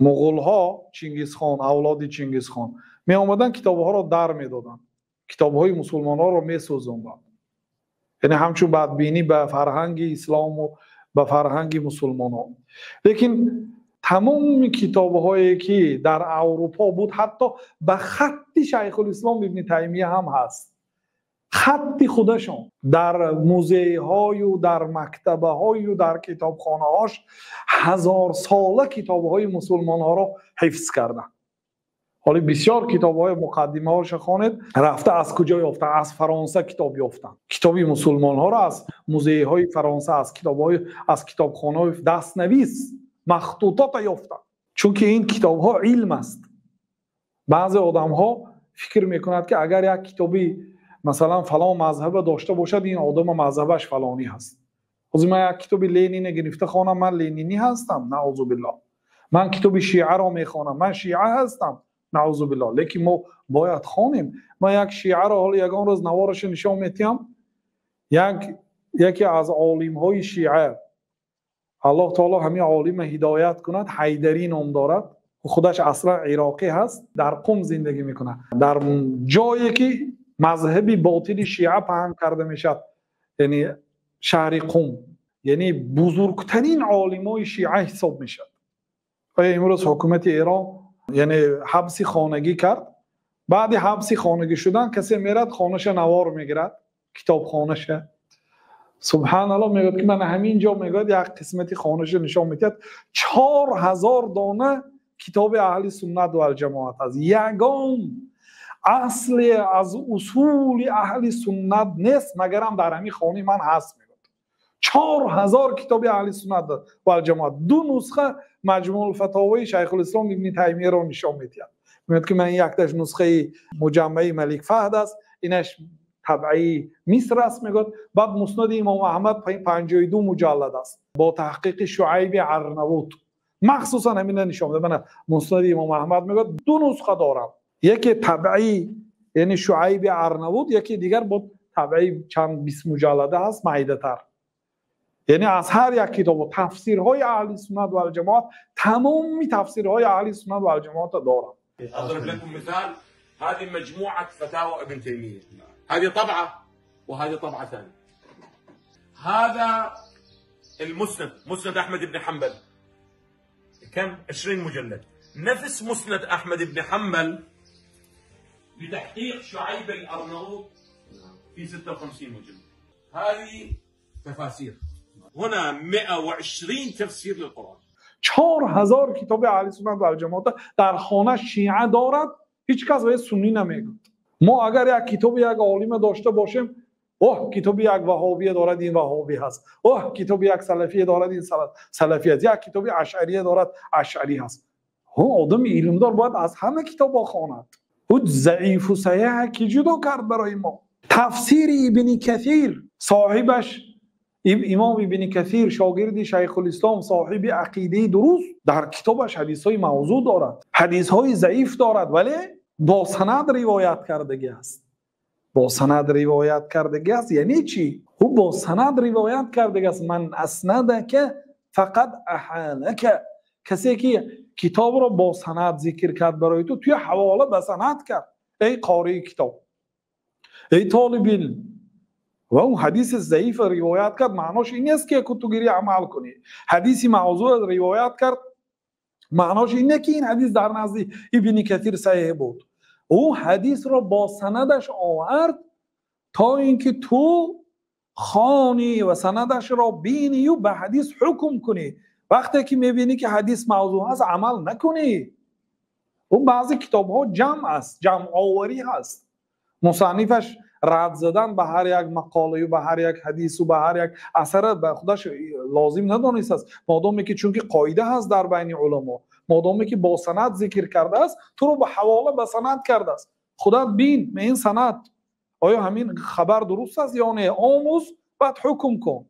مغول‌ها، چینگیزخان، اولاد چینگیزخان می آمدن کتاب‌ها را در می‌دادند، کتاب‌های مسلمان‌ها را می‌سوزاندند. یعنی همچون بدبینی به فرهنگ اسلام و به فرهنگ مسلمان‌ها. لیکن تمام کتاب‌هایی که در اروپا بود، حتی به خط شیخ الاسلام ابن تیمیه هم هست، خط خودشون در موزه‌های و در مکتبه‌های و در کتابخانه‌هاش 1000 ساله کتاب‌های مسلمان‌ها را حفظ کردن. حالا بسیار کتاب‌های مقدمه‌هاش خوانید، رفته از کجا یافته؟ از فرانسه کتاب یافتن. کتاب مسلمان‌ها را از موزه‌های فرانسه، از کتابخانه‌های دست‌نویس مخطوطات یافتن. چون که این کتاب‌ها علم است. بعضی آدم‌ها فکر می‌کنند که اگر یک کتابی مثلا فلان مذهب داشته باشد، این آدم مذهبش فلانی هست. خب من یک کتاب لنین گرفته خوانم، من لنینی هستم؟ نعوذ بالله. من کتاب شیعه را میخوانم، من شیعه هستم؟ نعوذ بالله. لیکن ما باید خوانیم. من یک شیعه را حالا یگان روز نوارش نشان میتیم، یکی از عالم‌های شیعه، الله تعالی همین عالم هدایت کند، حیدری نام دارد، خودش اصلا عراقی هست، در قم زندگی میکنه، در جایی که مذهبی باطل شیعه پهن کرده میشد، یعنی شهر قم، یعنی بزرگترین عالمای شیعه حساب میشد. امروز حکومت ایران یعنی حبس خانگی کرد. بعد حبس خانگی شدن کسی میرد خانه‌ش نوار میگیرد، کتاب خانه‌ش. سبحان الله، میگه که من همینجا میگه یک قسمتی خانه‌ش نشان میداد 4000 دانه کتاب اهل سنت و الجماعت است. یگان اصل از اصول اهل سنت نیست مگر هم در همین خانه من هست. میگه 4000 کتاب اهل سنت و الجماعت. 2 نسخه مجموع الفتاوی شیخ الاسلام ابن تیمیه را نشان میدهد. میگه که من یک نسخه مجمع ملک فهد است، اینش طبعی مصر است. میگه بعد مسند امام احمد 52 مجلد است با تحقیق شعیب ارنوط، مخصوصا همین نشان میده. من مسند امام احمد میگه 2 نسخه دارم، یکی طبعی یعنی شعیب ارنوط، یکی دیگر با طبعی چند 20 مجلده است، معیده تر. یعنی از هر یک کتاب تفسیرهای اهل سنت و الجماعت، تمام تفسیرهای اهل سنت و الجماعت دارم. اضرب لكم مثال، هذه مجموعه فتاوى ابن تيميه، هذه طبعه وهذه طبعه ثانيه. هذا المسند، مسند احمد بن حنبل، كم 20 مجلد، نفس مسند احمد بن حنبل بتحقيق شعيب الارناؤوط في 56 مجلد. هذه تفاسير، هنا 120 تفسير للقرآن. 4000 کتاب اهل سنت و الجماعت در خانه شیعه دارد، هیچ کس به سنی نمیگه. ما اگر یک کتاب یک عالم داشته باشیم، اوه کتاب یک وهابی دارد، این وهابی هست. اوه کتاب یک سلفی دارد، این سلفی است. یک کتاب اشعری دارد، اشعری هست. آدم علمدار باید از همه کتاب بخواند. او ضعیف و صحیح کی جدا کرد برای ما؟ تفسیر ابن کثیر، صاحبش امام ابن کثیر شاگرد شیخ الاسلام، صاحب عقیده درست، در کتابش حدیث‌های موضوع دارد، حدیث‌های ضعیف دارد، ولی با سند روایت کردگی است. با سند روایت کردگی است یعنی چی؟ او با سند روایت کردگی است. من اسندک فقط احالک، کسی که کتاب را با سند ذکر کرد برای تو، توی حواله به سند کرد. ای قاری کتاب، ای طالب علم، و اون حدیث ضعیف روایت کرد، معناش این نیست که تو گیری عمل کنی. حدیث موضوع روایت کرد، معناش اینه که این حدیث در نزد ابن کثیر صحیح بود. او حدیث را با سندش آورد تا اینکه تو خوانی و سندش را بینی و به حدیث حکم کنی. وقتی که میبینی که حدیث موضوع هست عمل نکنی. اون بعضی کتاب ها جمع است، جمع آوری هست، مصنفش رد زدن به هر یک مقاله و به هر یک حدیث و به هر یک اثر به خودش لازم ندانست است. مادامی که چون که قاعده هست در بین علما، مادامی که با سند ذکر کرده است، تو رو به حواله به سند کرده است. خودت بین این سند آیا همین خبر درست است یا نه، آموز بعد حکم کن.